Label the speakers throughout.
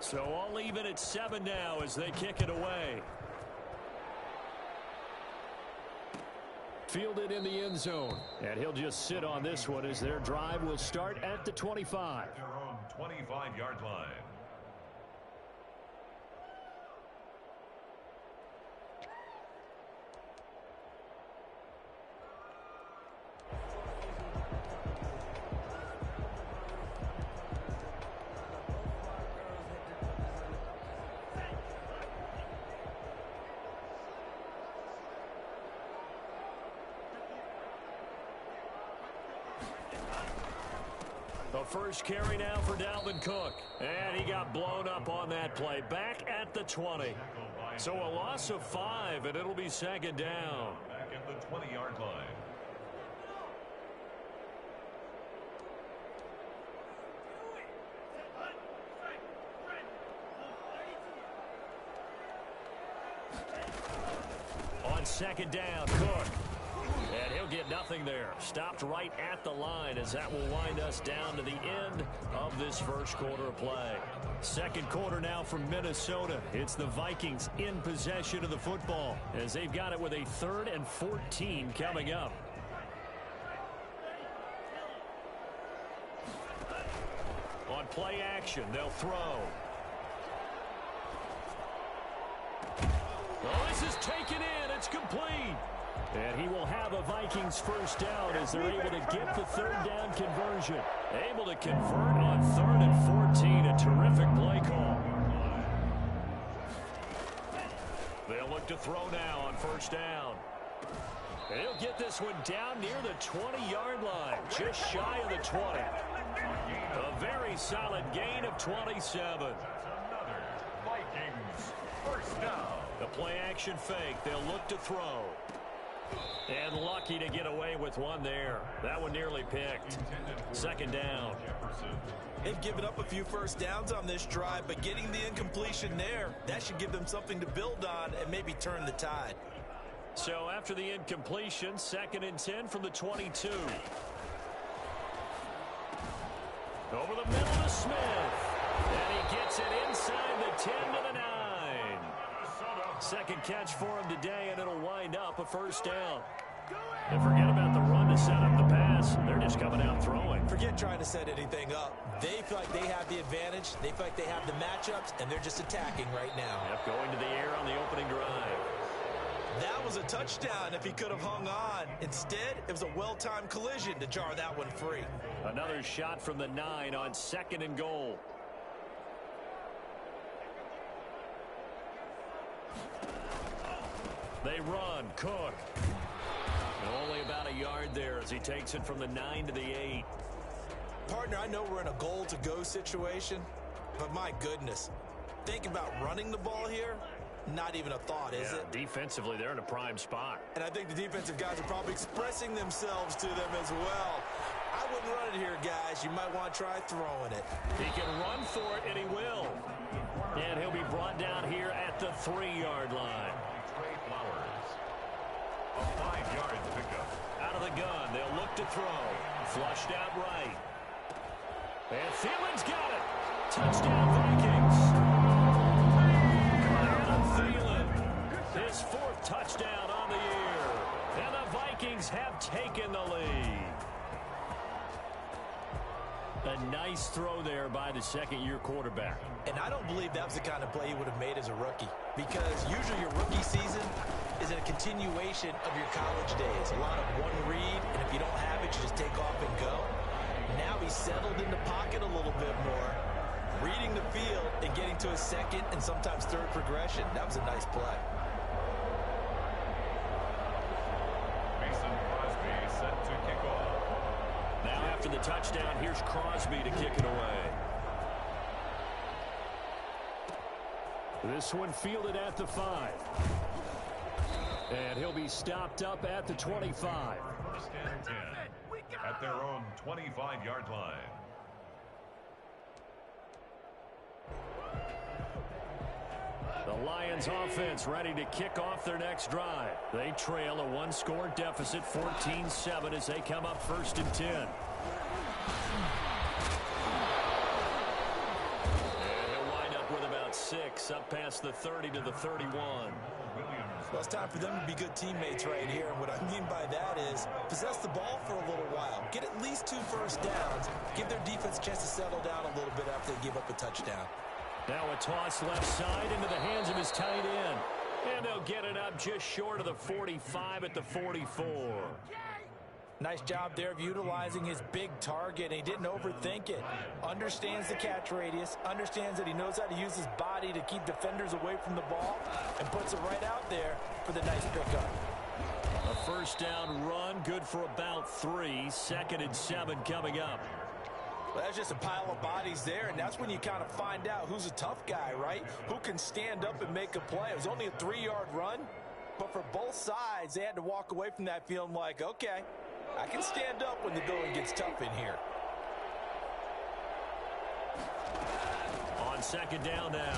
Speaker 1: So all even at 7 now as they kick it away. Fielded in the end zone. And he'll just sit on this one as their drive will start at the 25.
Speaker 2: Their own 25-yard line.
Speaker 1: The first carry now for Dalvin Cook. And he got blown up on that play. Back at the 20. So a loss of 5, and it'll be second down.
Speaker 2: Back at the 20-yard line.
Speaker 1: On second down, Cook. And he'll get nothing there. Stopped right at the line as that will wind us down to the end of this first quarter of play. Second quarter now from Minnesota. It's the Vikings in possession of the football as they've got it with a 3rd and 14 coming up. On play action, they'll throw. Well, this is taken in. It's complete. And he will have a Vikings first down as they're able to get the 3rd down conversion. Able to convert on 3rd and 14. A terrific play call. They'll look to throw now on first down. And he'll get this one down near the 20-yard line, just shy of the 20. A very solid gain of 27.
Speaker 2: Another Vikings first down.
Speaker 1: The play action fake. They'll look to throw. And lucky to get away with one there. That one nearly picked. Second down.
Speaker 3: They've given up a few first downs on this drive, but getting the incompletion there, that should give them something to build on and maybe turn the tide.
Speaker 1: So after the incompletion, 2nd and 10 from the 22. Over the middle to Smith. And he gets it inside the 10 to the 9. Second catch for him today, and it'll wind up a first down. And forget about the run to set up the pass. They're just coming out throwing.
Speaker 3: Forget trying to set anything up. They feel like they have the advantage. They feel like they have the matchups, and they're just attacking right now.
Speaker 1: Yep, going to the air on the opening drive.
Speaker 3: That was a touchdown if he could have hung on. Instead, it was a well-timed collision to jar that one free.
Speaker 1: Another shot from the 9 on 2nd and goal. They run. Cook. Only about a yard there as he takes it from the 9 to the 8.
Speaker 3: Partner, I know we're in a goal-to-go situation, but my goodness. Think about running the ball here. Not even a thought, is it?
Speaker 1: Defensively, they're in a prime spot.
Speaker 3: And I think the defensive guys are probably expressing themselves to them as well. I wouldn't run it here, guys. You might want to try throwing it.
Speaker 1: He can run for it, and he will. And he'll be brought down here at the 3-yard line.
Speaker 2: A 5-yard pickup.
Speaker 1: Out of the gun, they'll look to throw. Flushed out right. And Thielen's got it. Touchdown, Vikings. Adam Thielen, his 4th touchdown on the year. And the Vikings have taken the lead. A nice throw there by the second-year quarterback.
Speaker 3: And I don't believe that was the kind of play he would have made as a rookie. Because usually your rookie season is a continuation of your college days. A lot of one read, and if you don't have it, you just take off and go. Now he's settled in the pocket a little bit more, reading the field and getting to a 2nd and sometimes 3rd progression. That was a nice play.
Speaker 2: Mason Crosby set to kick off.
Speaker 1: Now after the touchdown, here's Crosby to kick it away. This one fielded at the 5. And he'll be stopped up at the 25.
Speaker 2: First and 10 at their own 25-yard line.
Speaker 1: The Lions offense ready to kick off their next drive. They trail a 1-score deficit, 14-7 as they come up 1st and 10. And he'll wind up with Gets up past the 30 to the 31.
Speaker 3: Well, it's time for them to be good teammates right here. And what I mean by that is possess the ball for a little while. Get at least 2 first downs. Give their defense a chance to settle down a little bit after they give up a touchdown.
Speaker 1: Now a toss left side into the hands of his tight end. And they'll get it up just short of the 45 at the 44.
Speaker 3: Nice job there of utilizing his big target. He didn't overthink it. Understands the catch radius. Understands that he knows how to use his body to keep defenders away from the ball. And puts it right out there for the nice pickup.
Speaker 1: A first down run, good for about 3. 2nd and 7 coming up.
Speaker 3: Well, that's just a pile of bodies there, and that's when you kind of find out who's a tough guy, right? Who can stand up and make a play. It was only a 3-yard run, but for both sides, they had to walk away from that feeling like, okay, I can stand up when the going gets tough in here.
Speaker 1: On 2nd down now,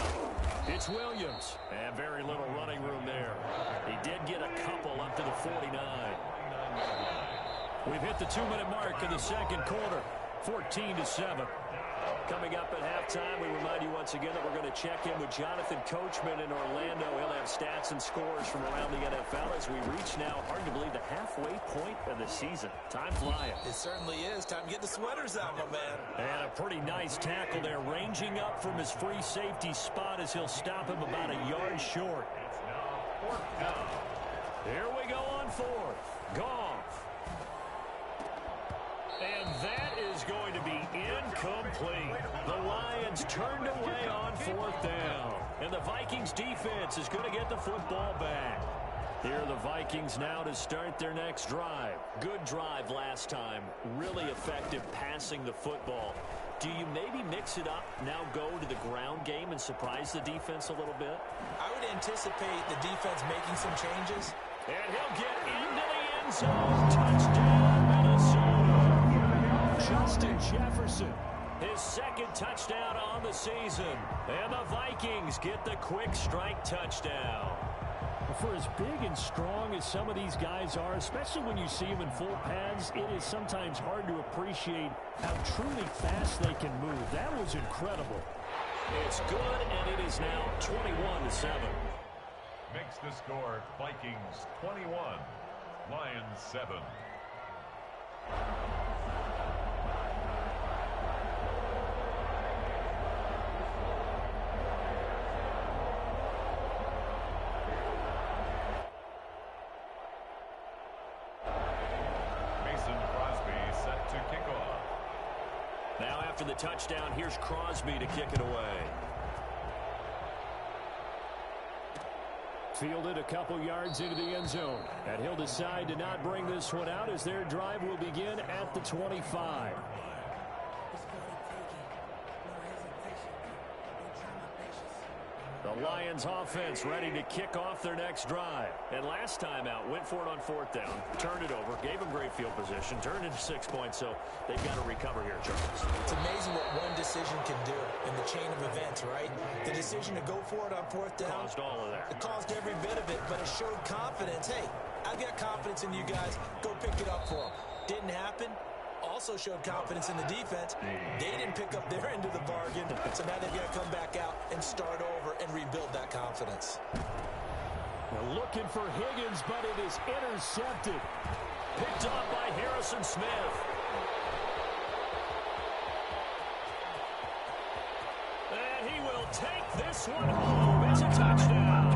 Speaker 1: it's Williams. And very little running room there. He did get a couple up to the 49. We've hit the 2-minute mark in the 2nd quarter. 14-7. Coming up at halftime, we remind you once again that we're going to check in with Jonathan Coachman in Orlando. He'll have stats and scores from around the NFL as we reach now, hard to believe, the halfway point of the season. Time flying.
Speaker 3: It certainly is. Time to get the sweaters out, my man.
Speaker 1: And a pretty nice tackle there, ranging up from his free safety spot as he'll stop him about a yard short. Here we go on 4th. Goff. And that is going to be incomplete. The Lions turned away on 4th down. And the Vikings defense is going to get the football back. Here are the Vikings now to start their next drive. Good drive last time. Really effective passing the football. Do you maybe mix it up, now go to the ground game and surprise the defense a little bit?
Speaker 3: I would anticipate the defense making some changes.
Speaker 1: And he'll get into the end zone. Touchdown, Minnesota. Justin Jefferson, his 2nd touchdown on the season. And the Vikings get the quick strike touchdown. For as big and strong as some of these guys are, especially when you see them in full pads, it is sometimes hard to appreciate how truly fast they can move. That was incredible. It's good, and it is now 21-7.
Speaker 2: Makes the score Vikings 21, Lions 7.
Speaker 1: Now after the touchdown, here's Crosby to kick it away. Fielded a couple yards into the end zone. And he'll decide to not bring this one out as their drive will begin at the 25. The Lions offense ready to kick off their next drive. And last time out, went for it on 4th down, turned it over, gave them great field position, turned into 6 points, so they've got to recover here, Charles.
Speaker 3: It's amazing what one decision can do in the chain of events, right? The decision to go for it on 4th down.
Speaker 1: Caused all of that.
Speaker 3: It caused every bit of it, but it showed confidence. Hey, I've got confidence in you guys. Go pick it up for them. Didn't happen. Also showed confidence in the defense. They didn't pick up their end of the bargain, so now they've got to come back out and start over and rebuild that confidence.
Speaker 1: They're looking for Higgins, but it is intercepted. Picked off by Harrison Smith. And he will take this one home. It's a touchdown.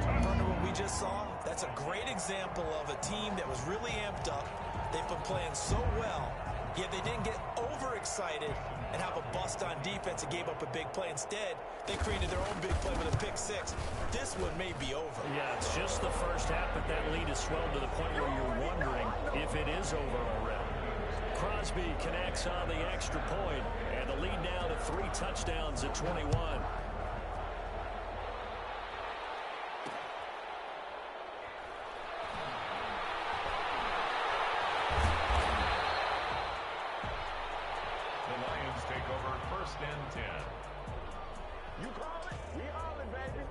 Speaker 3: Partner, what we just saw, that's a great example of a team that was really amped up. They've been playing so well, yet they didn't get overexcited and have a bust on defense and gave up a big play. Instead, they created their own big play with a pick 6. This one may be over.
Speaker 1: Yeah, it's just the first half, but that lead has swelled to the point where you're wondering if it is over already. Crosby connects on the extra point, and the lead now to 3 touchdowns at 21.
Speaker 2: And 10.
Speaker 4: You call it, we all it, baby.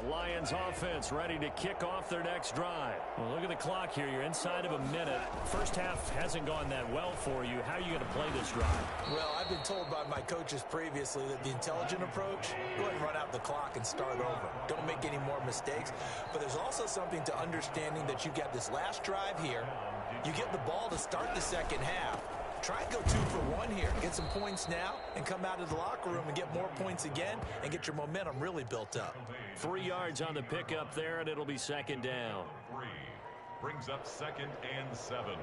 Speaker 1: Lions offense ready to kick off their next drive. Well, look at the clock here. You're inside of a minute. First half hasn't gone that well for you. How are you going to play this drive?
Speaker 3: Well, I've been told by my coaches previously that the intelligent approach, go ahead and run out the clock and start over. Don't make any more mistakes. But there's also something to understanding that you got this last drive here. You get the ball to start the second half. Try and go 2 for 1 here. Get some points now and come out of the locker room and get more points again and get your momentum really built up.
Speaker 1: 3 yards on the pickup there, and it'll be second down.
Speaker 2: 3 brings up 2nd and 7.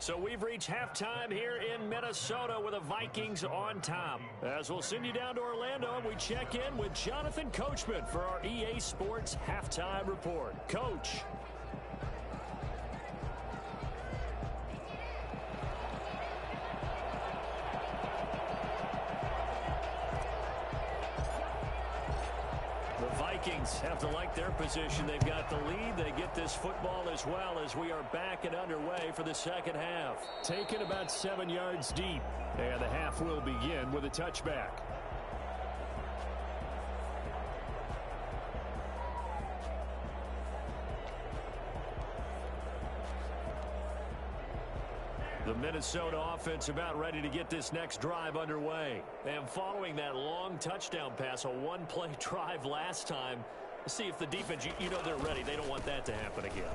Speaker 1: So we've reached halftime here in Minnesota with the Vikings on top. As we'll send you down to Orlando, and we check in with Jonathan Coachman for our EA Sports Halftime Report. Coach. Vikings have to like their position. They've got the lead. They get this football as well as we are back and underway for the second half. Taken about 7 yards deep. And the half will begin with a touchback. The Minnesota offense about ready to get this next drive underway. And following that long touchdown pass, a one-play drive last time, see if the defense, you know they're ready. They don't want that to happen again.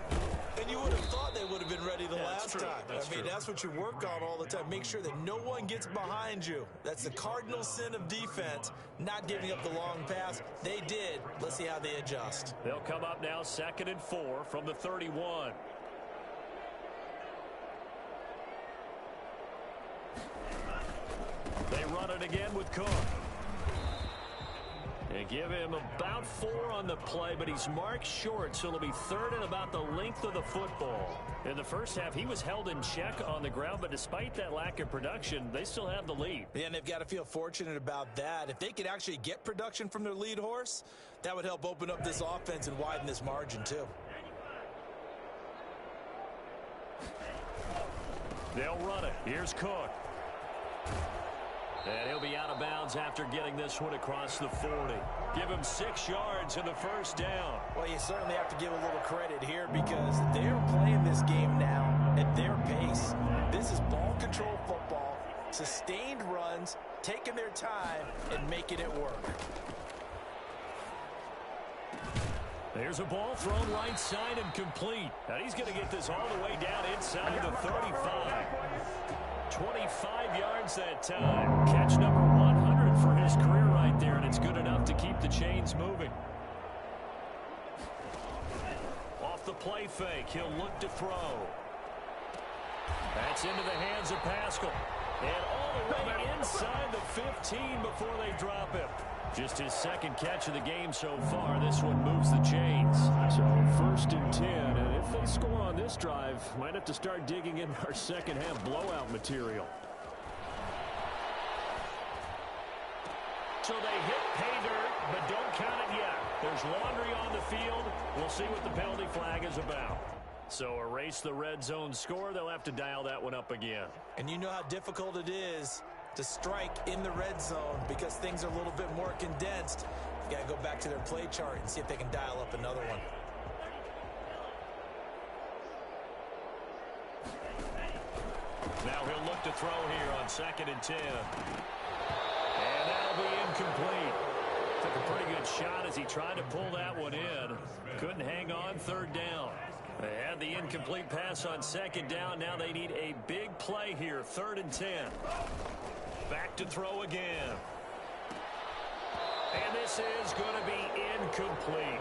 Speaker 3: And you would have thought they would have been ready the last time.
Speaker 1: I mean,
Speaker 3: that's what you work on all the time. Make sure that no one gets behind you. That's the cardinal sin of defense, not giving up the long pass. They did. Let's see how they adjust.
Speaker 1: They'll come up now 2nd and 4 from the 31. They run it again with Cook. They give him about 4 on the play, but he's marked short, so it'll be 3rd and about the length of the football. In the first half, he was held in check on the ground, but despite that lack of production, they still have the lead.
Speaker 3: Yeah, and they've got to feel fortunate about that. If they could actually get production from their lead horse, that would help open up this offense and widen this margin, too.
Speaker 1: They'll run it. Here's Cook. And he'll be out of bounds after getting this one across the 40. Give him 6 yards in the first down.
Speaker 3: Well, you certainly have to give a little credit here because they're playing this game now at their pace. This is ball control football, sustained runs, taking their time, and making it work.
Speaker 1: There's a ball thrown right side and complete. And he's going to get this all the way down inside the 35. 25 yards that time. Catch number 100 for his career right there, and it's good enough to keep the chains moving. Off the play fake, he'll look to throw. That's into the hands of Pascal. And all the way inside the 15 before they drop him. Just his 2nd catch of the game so far. This one moves the chains. So 1st and 10. And if they score on this drive, might have to start digging in our second half blowout material. So they hit pay dirt, but don't count it yet. There's laundry on the field. We'll see what the penalty flag is about. So erase the red zone score. They'll have to dial that one up again.
Speaker 3: And you know how difficult it is to strike in the red zone because things are a little bit more condensed. You got to go back to their play chart and see if they can dial up another one.
Speaker 1: Now he'll look to throw here on 2nd and 10. And that'll be incomplete. Took a pretty good shot as he tried to pull that one in. Couldn't hang on 3rd down. They had the incomplete pass on 2nd down. Now they need a big play here. 3rd and 10. Back to throw again. And this is going to be incomplete.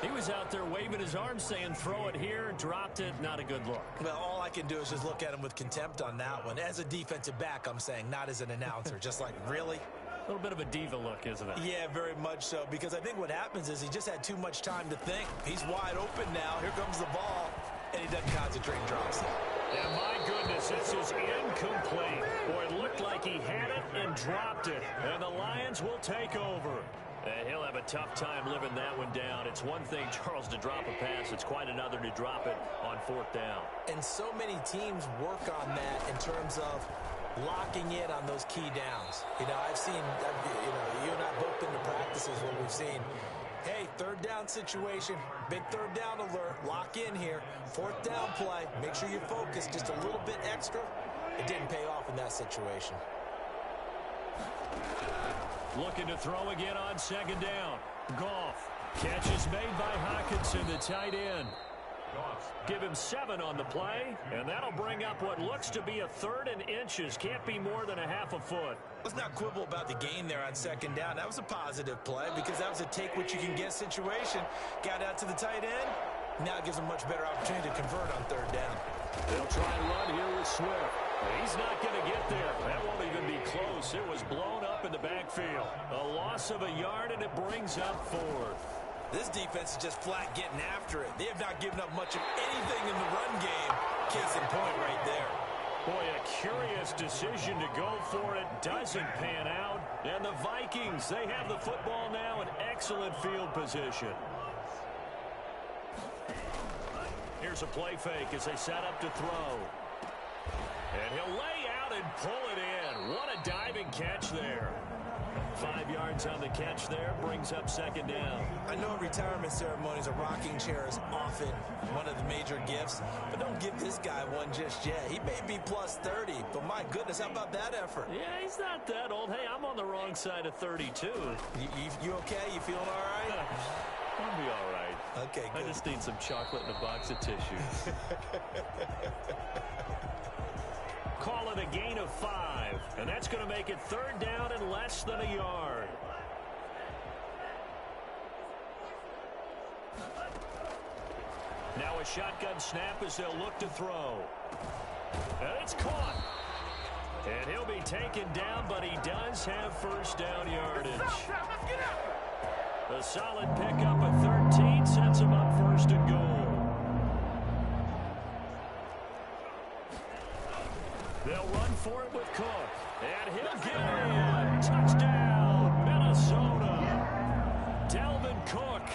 Speaker 1: He was out there waving his arms saying throw it here, dropped it, not a good look.
Speaker 3: Well, all I can do is just look at him with contempt on that one. As a defensive back, I'm saying, not as an announcer. Just like, really?
Speaker 1: A little bit of a diva look, isn't it?
Speaker 3: Yeah, very much so, because I think what happens is he just had too much time to think. He's wide open now. Here comes the ball, and he doesn't concentrate and drops it.
Speaker 1: And my goodness, this is incomplete. Boy, it looked like he had it and dropped it. And the Lions will take over. And he'll have a tough time living that one down. It's one thing, Charles, to drop a pass. It's quite another to drop it on 4th down.
Speaker 3: And so many teams work on that in terms of locking in on those key downs. I've seen, you and I both been to practices where we've seen, hey, 3rd down situation, big 3rd down alert, lock in here, 4th down play, make sure you focus just a little bit extra. It didn't pay off in that situation.
Speaker 1: Looking to throw again on 2nd down. Goff. Catch is made by Hockenson, the tight end. Give him 7 on the play, and that'll bring up what looks to be a 3rd and inches. Can't be more than a half a foot.
Speaker 3: Let's not quibble about the gain there on 2nd down. That was a positive play because that was a take-what-you-can-get situation. Got out to the tight end. Now it gives him much better opportunity to convert on 3rd down.
Speaker 1: They'll try and run here with Swift. He's not going to get there. That won't even be close. It was blown up in the backfield. A loss of a yard, and it brings up 4th.
Speaker 3: This defense is just flat getting after it. They have not given up much of anything in the run game. Case in point right there.
Speaker 1: Boy, a curious decision to go for it. Doesn't pan out. And the Vikings, they have the football now in excellent field position. Here's a play fake as they set up to throw. And he'll lay out and pull it in. What a diving catch there. 5 yards on the catch there, brings up 2nd down.
Speaker 3: I know at retirement ceremonies, a rocking chair is often one of the major gifts, but don't give this guy one just yet. He may be plus 30, but my goodness, how about that effort?
Speaker 1: Yeah, he's not that old. Hey, I'm on the wrong side of 32.
Speaker 3: You okay? You feeling all right?
Speaker 1: I'll be all right.
Speaker 3: Okay, good.
Speaker 1: I just need some chocolate and a box of tissues. Call it a gain of 5, and that's going to make it 3rd down and less than a yard. Now a shotgun snap as they'll look to throw. And it's caught. And he'll be taken down, but he does have 1st down yardage. A solid pickup at 13 sets him up 1st and goal. They'll run for it with Cook. And he'll get in. Touchdown, Minnesota. Dalvin Cook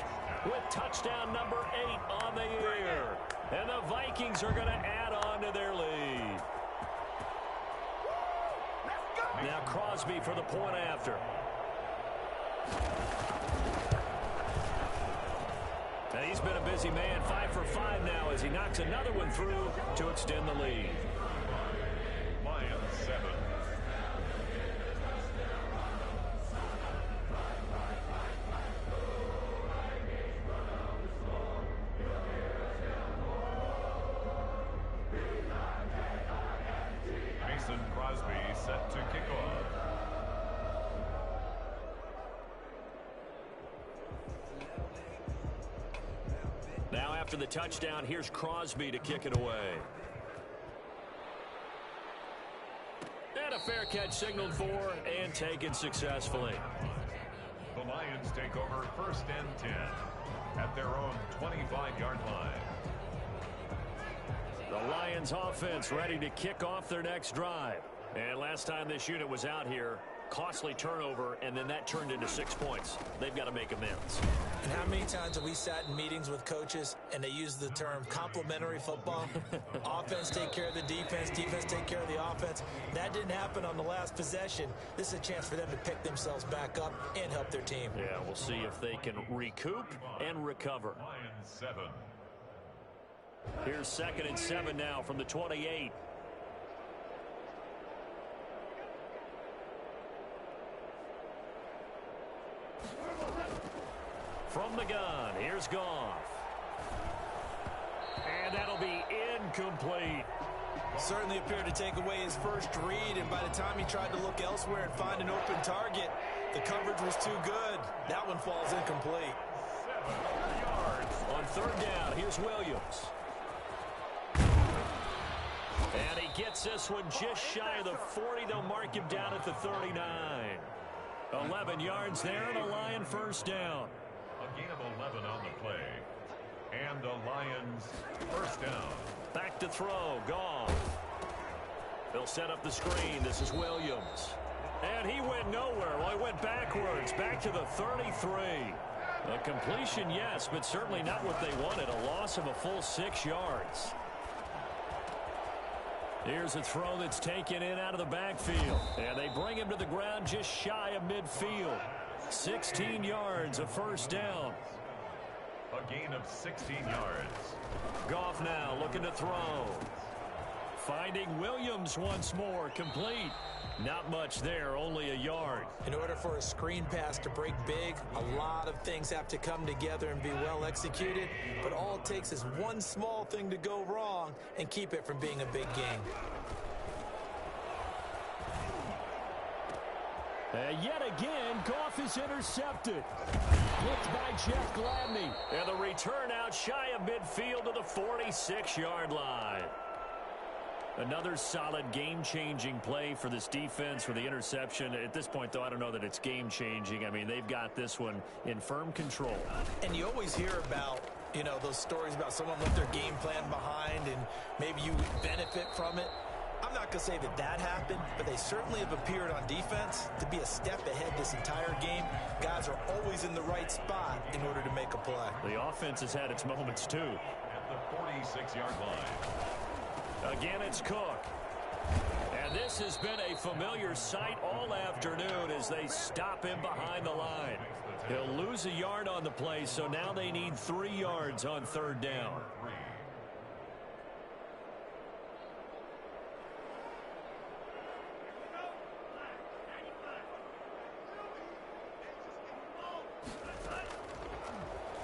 Speaker 1: with touchdown number 8 on the year. And the Vikings are going to add on to their lead. Now Crosby for the point after. And he's been a busy man. 5 for 5 now as he knocks another one through to extend the lead.
Speaker 2: Lions 7. Mason Crosby set to kick off.
Speaker 1: Now after the touchdown, here's Crosby to kick it away. And a fair catch signaled for and taken successfully.
Speaker 2: The Lions take over 1st and 10 at their own 25-yard line.
Speaker 1: The Lions offense ready to kick off their next drive. And last time this unit was out here, costly turnover, and then that turned into 6 points. They've got to make amends.
Speaker 3: And how many times have we sat in meetings with coaches and they use the term complementary football? Offense take care of the defense, defense take care of the offense. That didn't happen on the last possession. This is a chance for them to pick themselves back up and help their team.
Speaker 1: Yeah, we'll see if they can recoup and recover.
Speaker 2: Lions 7.
Speaker 1: Here's 2nd and 7 now from the 28. From the gun, here's Goff. And that'll be incomplete.
Speaker 3: Certainly appeared to take away his first read, and by the time he tried to look elsewhere and find an open target, the coverage was too good. That one falls incomplete.
Speaker 2: 7 yards.
Speaker 1: On 3rd down, here's Williams. And he gets this one just shy of the 40. They'll mark him down at the 39. 11 yards there and a Lion 1st down.
Speaker 2: A gain of 11 on the play. And the Lions 1st down.
Speaker 1: Back to throw, Goff. They'll set up the screen. This is Williams. And he went nowhere. Well, he went backwards, back to the 33. A completion, yes, but certainly not what they wanted. A loss of a full 6 yards. Here's a throw that's taken in out of the backfield. And they bring him to the ground just shy of midfield. 16 yards, a first down.
Speaker 2: A gain of 16 yards.
Speaker 1: Goff now looking to throw. Finding Williams once more, complete. Not much there, only a yard.
Speaker 3: In order for a screen pass to break big, a lot of things have to come together and be well executed. But all it takes is one small thing to go wrong and keep it from being a big game.
Speaker 1: Yet again, Goff is intercepted. Blitzed by Jeff Gladney. And the return out shy of midfield to the 46-yard line. Another solid game-changing play for this defense for the interception. At this point, though, I don't know that it's game-changing. I mean, they've got this one in firm control.
Speaker 3: And you always hear about, you know, those stories about someone left their game plan behind and maybe you benefit from it. I'm not going to say that that happened, but they certainly have appeared on defense to be a step ahead this entire game. Guys are always in the right spot in order to make a play.
Speaker 1: The offense has had its moments, too.
Speaker 2: At the 46-yard line.
Speaker 1: Again, it's Cook. And this has been a familiar sight all afternoon as they stop him behind the line. He'll lose a yard on the play, so now they need 3 yards on third down.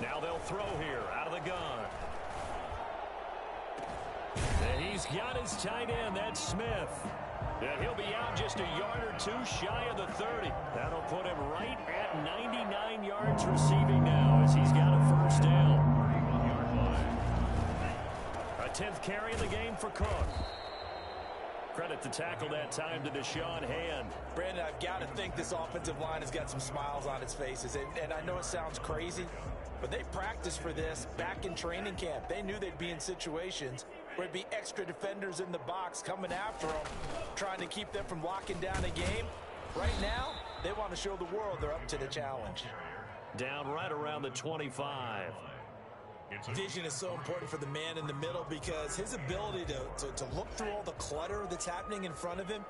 Speaker 1: Now they'll throw here out of the gun. And he's got his tight end, that's Smith. And he'll be out just a yard or two shy of the 30. That'll put him right at 99 yards receiving now as he's got a first down. A 10th carry in the game for Cook. Credit to tackle that time to Deshaun Hand.
Speaker 3: Brandon, I've got to think this offensive line has got some smiles on its faces. And I know it sounds crazy, but they practiced for this back in training camp. They knew they'd be in situations where it'd be extra defenders in the box coming after them, trying to keep them from locking down a game. Right now, they want to show the world they're up to the challenge.
Speaker 1: Down right around the 25.
Speaker 3: Vision is so important for the man in the middle because his ability to look through all the clutter that's happening in front of him,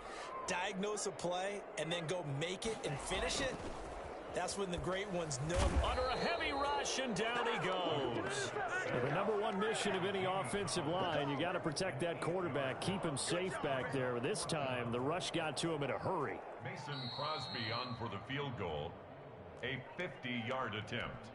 Speaker 3: diagnose a play, and then go make it and finish it, that's when the great ones know.
Speaker 1: Under a heavy rush, and down he goes. The number one mission of any offensive line, you got to protect that quarterback, keep him safe back there. This time, the rush got to him in a hurry.
Speaker 2: Mason Crosby on for the field goal, a 50-yard attempt.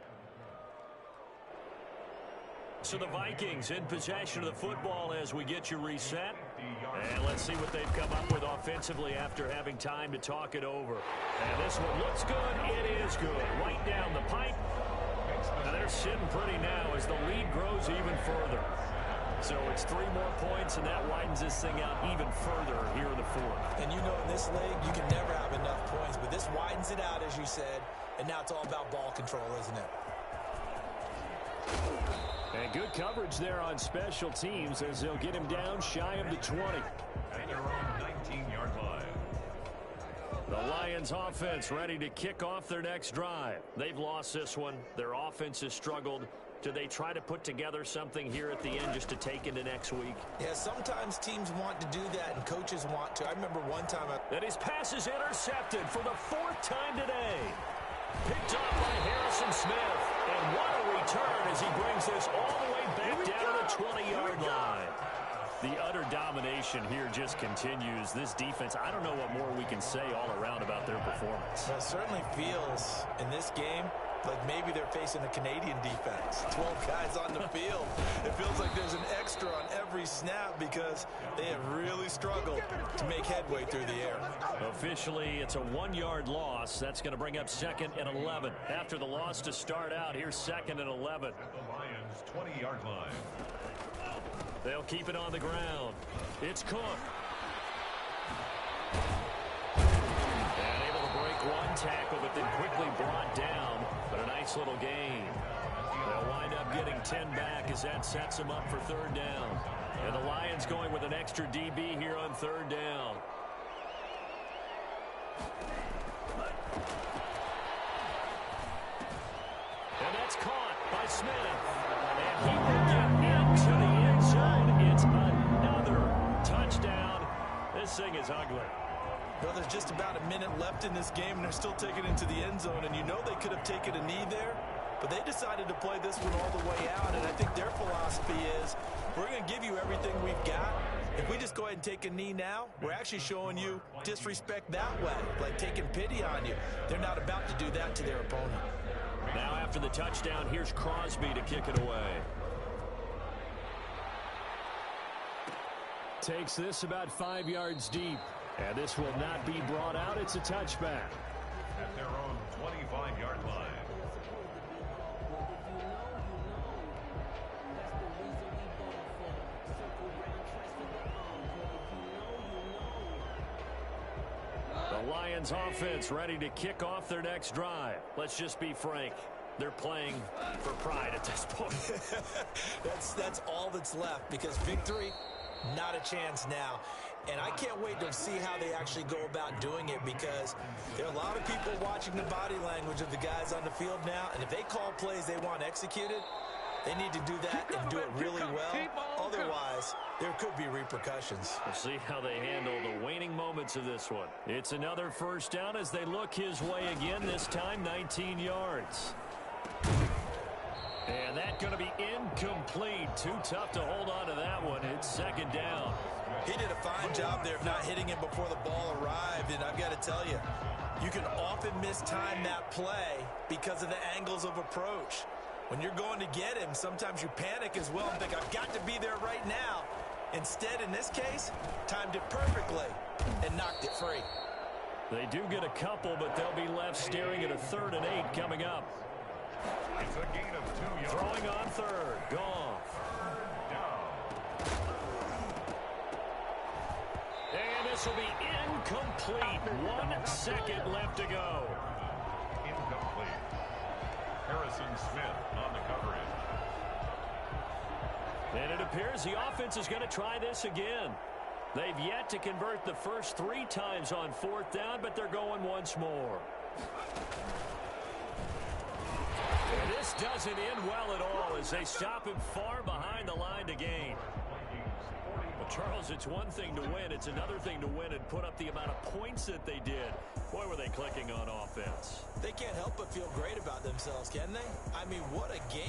Speaker 1: So the Vikings in possession of the football as we get you reset. And let's see what they've come up with offensively after having time to talk it over. And this one looks good. It is good. Right down the pipe. Now they're sitting pretty now as the lead grows even further. So it's 3 more points, and that widens this thing out even further here in the fourth.
Speaker 3: And you know in this league, you can never have enough points. But this widens it out, as you said. And now it's all about ball control, isn't it?
Speaker 1: And good coverage there on special teams as they'll get him down shy of the 20.
Speaker 2: At their own 19-yard line.
Speaker 1: The Lions offense ready to kick off their next drive. They've lost this one. Their offense has struggled. Do they try to put together something here at the end just to take into next week?
Speaker 3: Yeah, sometimes teams want to do that and coaches want to. I remember one time.
Speaker 1: And his pass is intercepted for the 4th time today. Picked up by Harrison Smith. And what a return as he brings this all the way back down to the 20-yard line. The utter domination here just continues. This defense, I don't know what more we can say all around about their performance.
Speaker 3: Well, it certainly feels in this game like maybe they're facing a Canadian defense. 12 guys on the field. It feels like there's an extra on every snap because they have really struggled to make headway through the air.
Speaker 1: Officially, it's a 1-yard loss. That's going to bring up 2nd and 11. After the loss to start out, here's 2nd and 11.
Speaker 2: At the Lions' 20-yard line.
Speaker 1: They'll keep it on the ground. It's Cook. And able to break one tackle, but then quickly brought down. But a nice little gain. They'll wind up getting 10 back as that sets them up for 3rd down. And the Lions going with an extra DB here on 3rd down. And that's caught by Smith. And he will get into the end zone. It's another touchdown. This thing is ugly.
Speaker 3: Well, there's just about a minute left in this game, and they're still taking it into the end zone. And you know they could have taken a knee there, but they decided to play this one all the way out. And I think their philosophy is, we're going to give you everything we've got. If we just go ahead and take a knee now, we're actually showing you disrespect that way, like taking pity on you. They're not about to do that to their opponent.
Speaker 1: Now after the touchdown, here's Crosby to kick it away.
Speaker 5: Takes this about 5 yards deep. And this will not be brought out. It's a touchback.
Speaker 2: At their own 25-yard line.
Speaker 1: The Lions offense ready to kick off their next drive. Let's just be frank. They're playing for pride at this point.
Speaker 3: That's all that's left, because victory, not a chance now. And I can't wait to see how they actually go about doing it, because there are a lot of people watching the body language of the guys on the field now, and if they call plays they want executed, they need to do that and do it really well. Otherwise, there could be repercussions.
Speaker 1: We'll see how they handle the waning moments of this one. It's another first down as they look his way again, this time 19 yards. And that's going to be incomplete. Too tough to hold on to that one. It's second down.
Speaker 3: He did a fine job there of not hitting him before the ball arrived, and I've got to tell you, you can often mistime that play because of the angles of approach. When you're going to get him, sometimes you panic as well and think, I've got to be there right now. Instead, in this case, timed it perfectly and knocked it free.
Speaker 1: They do get a couple, but they'll be left staring at a 3rd and 8 coming up.
Speaker 2: It's a gain of 2 yards.
Speaker 1: Throwing on 3rd. Goff. And this will be incomplete. 1 second left to go.
Speaker 2: Incomplete. Harrison Smith on the coverage.
Speaker 1: And it appears the offense is going to try this again. They've yet to convert the first 3 times on 4th down, but they're going once more. And this doesn't end well at all as they stop him far behind the line to gain. Well, Charles, it's one thing to win. It's another thing to win and put up the amount of points that they did. Boy, were they clicking on offense.
Speaker 3: They can't help but feel great about themselves, can they? I mean, what a game.